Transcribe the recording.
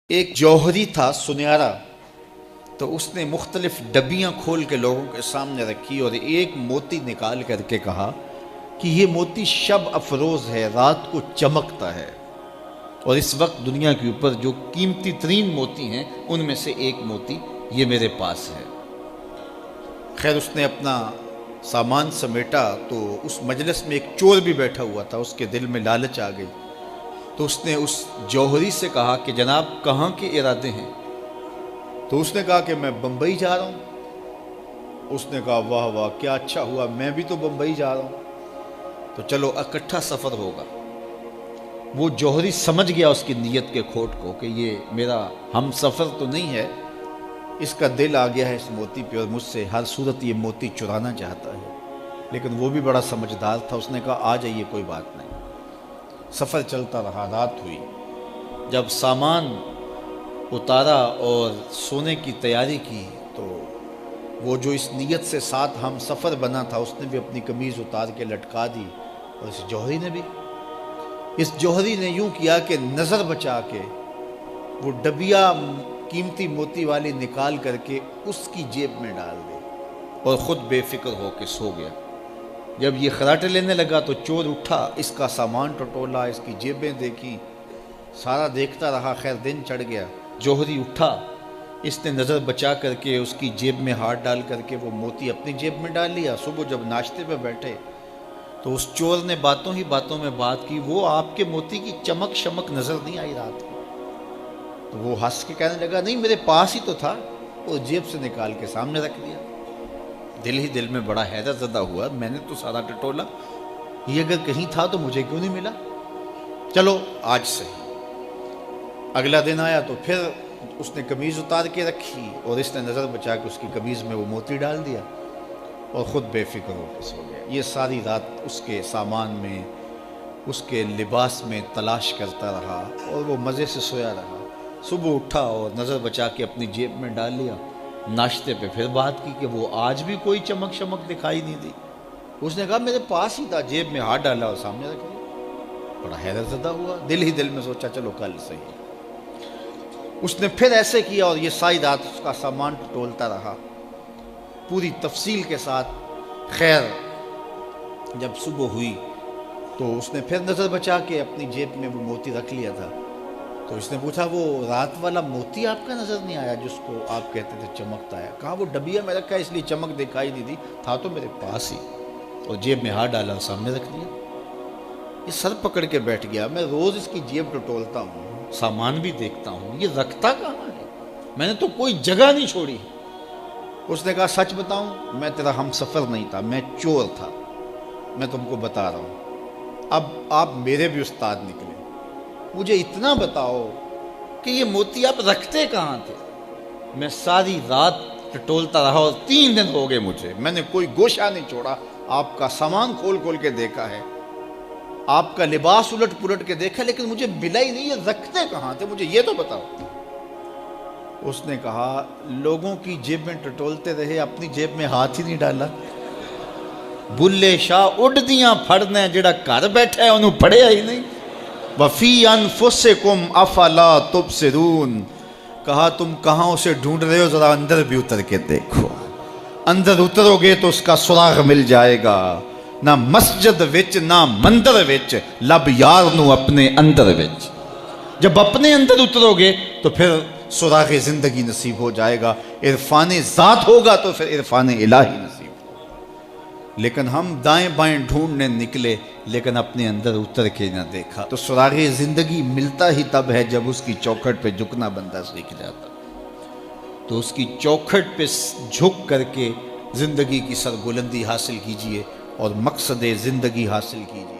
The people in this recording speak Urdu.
ایک جوہری تھا سنہرا، تو اس نے مختلف ڈبیاں کھول کے لوگوں کے سامنے رکھی اور ایک موتی نکال کر کے کہا کہ یہ موتی شب افروز ہے، رات کو چمکتا ہے، اور اس وقت دنیا کے اوپر جو قیمتی ترین موتی ہیں ان میں سے ایک موتی یہ میرے پاس ہے۔ خیر اس نے اپنا سامان سمیٹا تو اس مجلس میں ایک چور بھی بیٹھا ہوا تھا، اس کے دل میں لالچ آ گئی، تو اس نے اس جوہری سے کہا کہ جناب کہاں کے ارادے ہیں؟ تو اس نے کہا کہ میں بمبئی جا رہا ہوں۔ اس نے کہا واہ واہ کیا اچھا ہوا، میں بھی تو بمبئی جا رہا ہوں، تو چلو اکٹھا سفر ہوگا۔ وہ جوہری سمجھ گیا اس کی نیت کے کھوٹ کو کہ یہ میرا ہم سفر تو نہیں ہے، اس کا دل آ گیا ہے اس موتی پہ اور مجھ سے ہر صورت یہ موتی چرانا چاہتا ہے۔ لیکن وہ بھی بڑا سمجھدار تھا، اس نے کہا آ جائیے کوئی بات نہیں۔ سفر چلتا رہا، رات ہوئی، جب سامان اتارا اور سونے کی تیاری کی تو وہ جو اس نیت سے ساتھ ہم سفر بنا تھا اس نے بھی اپنی قمیض اتار کے لٹکا دی، اور اس جوہری نے بھی۔ اس جوہری نے یوں کیا کہ نظر بچا کے وہ ڈبیا قیمتی موتی والی نکال کر کے اس کی جیب میں ڈال دی اور خود بے فکر ہو کے سو گیا۔ جب یہ خراٹے لینے لگا تو چور اٹھا، اس کا سامان ٹٹولا، اس کی جیبیں دیکھی، سارا دیکھتا رہا۔ خیر دن چڑھ گیا، جوہری اٹھا، اس نے نظر بچا کر کے اس کی جیب میں ہاتھ ڈال کر کے وہ موتی اپنی جیب میں ڈال لیا۔ صبح جب ناشتے پہ بیٹھے تو اس چور نے باتوں ہی باتوں میں بات کی، وہ آپ کے موتی کی چمک شمک نظر نہیں آئی رات کو؟ تو وہ ہنس کے کہنے لگا نہیں میرے پاس ہی تو تھا، اور جیب سے نکال کے سامنے رکھ دیا۔ دل ہی دل میں بڑا حیرت زدہ ہوا، میں نے تو سارا ٹٹولا، یہ اگر کہیں تھا تو مجھے کیوں نہیں ملا؟ چلو آج صحیح۔ اگلا دن آیا تو پھر اس نے قمیض اتار کے رکھی اور اس نے نظر بچا کے اس کی قمیض میں وہ موتی ڈال دیا اور خود بے فکر ہو کے سو گیا۔ یہ ساری رات اس کے سامان میں، اس کے لباس میں تلاش کرتا رہا اور وہ مزے سے سویا رہا۔ صبح اٹھا اور نظر بچا کے اپنی جیب میں ڈال لیا۔ ناشتے پہ پھر بات کی کہ وہ آج بھی کوئی چمک شمک دکھائی نہیں دی۔ اس نے کہا میرے پاس ہی تھا، جیب میں ہاتھ ڈالا اور سامنے رکھ دیا۔ بڑا حیرت زدہ ہوا، دل ہی دل میں سوچا چلو کل صحیح۔ اس نے پھر ایسے کیا اور یہ ساری رات اس کا سامان ٹٹولتا رہا پوری تفصیل کے ساتھ۔ خیر جب صبح ہوئی تو اس نے پھر نظر بچا کے اپنی جیب میں وہ موتی رکھ لیا تھا، تو اس نے پوچھا وہ رات والا موتی آپ کا نظر نہیں آیا جس کو آپ کہتے تھے چمکتا ہے؟ کہا وہ ڈبیا میں رکھا ہے اس لیے چمک دکھائی نہیں دی، تھا تو میرے پاس ہی، اور جیب میں ہاتھ ڈالا اور سامنے رکھ دیا۔ یہ سر پکڑ کے بیٹھ گیا، میں روز اس کی جیب ٹٹولتا ہوں، سامان بھی دیکھتا ہوں، یہ رکھتا کہاں ہے؟ میں نے تو کوئی جگہ نہیں چھوڑی۔ اس نے کہا سچ بتاؤں میں تیرا ہم سفر نہیں تھا، میں چور تھا، میں تم کو بتا رہا ہوں۔ اب آپ میرے بھی استاد نکلے، مجھے اتنا بتاؤ کہ یہ موتی آپ رکھتے کہاں تھے؟ میں ساری رات ٹٹولتا رہا اور 3 دن ہو گئے مجھے، میں نے کوئی گوشہ نہیں چھوڑا، آپ کا سامان کھول کھول کے دیکھا ہے، آپ کا لباس الٹ پلٹ کے دیکھا، لیکن مجھے ملا ہی نہیں، یہ رکھتے کہاں تھے مجھے یہ تو بتاؤ۔ اس نے کہا لوگوں کی جیب میں ٹٹولتے رہے، اپنی جیب میں ہاتھ ہی نہیں ڈالا۔ بلے شاہ اڈ دیاں پھڑنے جڑا گھر بیٹھا ہے انہوں پڑھیا ہی نہیں۔ وفی انفسکم افلا تبصرون، کہا تم کہاں اسے ڈھونڈ رہے ہو، ذرا اندر بھی اتر کے دیکھو، اندر اترو گے تو اس کا سراغ مل جائے گا۔ نہ مسجد وچ نہ مندر وچ لب یار نو اپنے اندر وچ، جب اپنے اندر اترو گے تو پھر سراغ زندگی نصیب ہو جائے گا، عرفان ذات ہوگا تو پھر عرفان الہی نصیب ہوگا۔ لیکن ہم دائیں بائیں ڈھونڈنے نکلے لیکن اپنے اندر اتر کے نہ دیکھا۔ تو سراغ زندگی ملتا ہی تب ہے جب اس کی چوکھٹ پہ جھکنا بندہ سیکھ جاتا، تو اس کی چوکھٹ پہ جھک کر کے زندگی کی سربلندی حاصل کیجئے اور مقصد زندگی حاصل کیجئے۔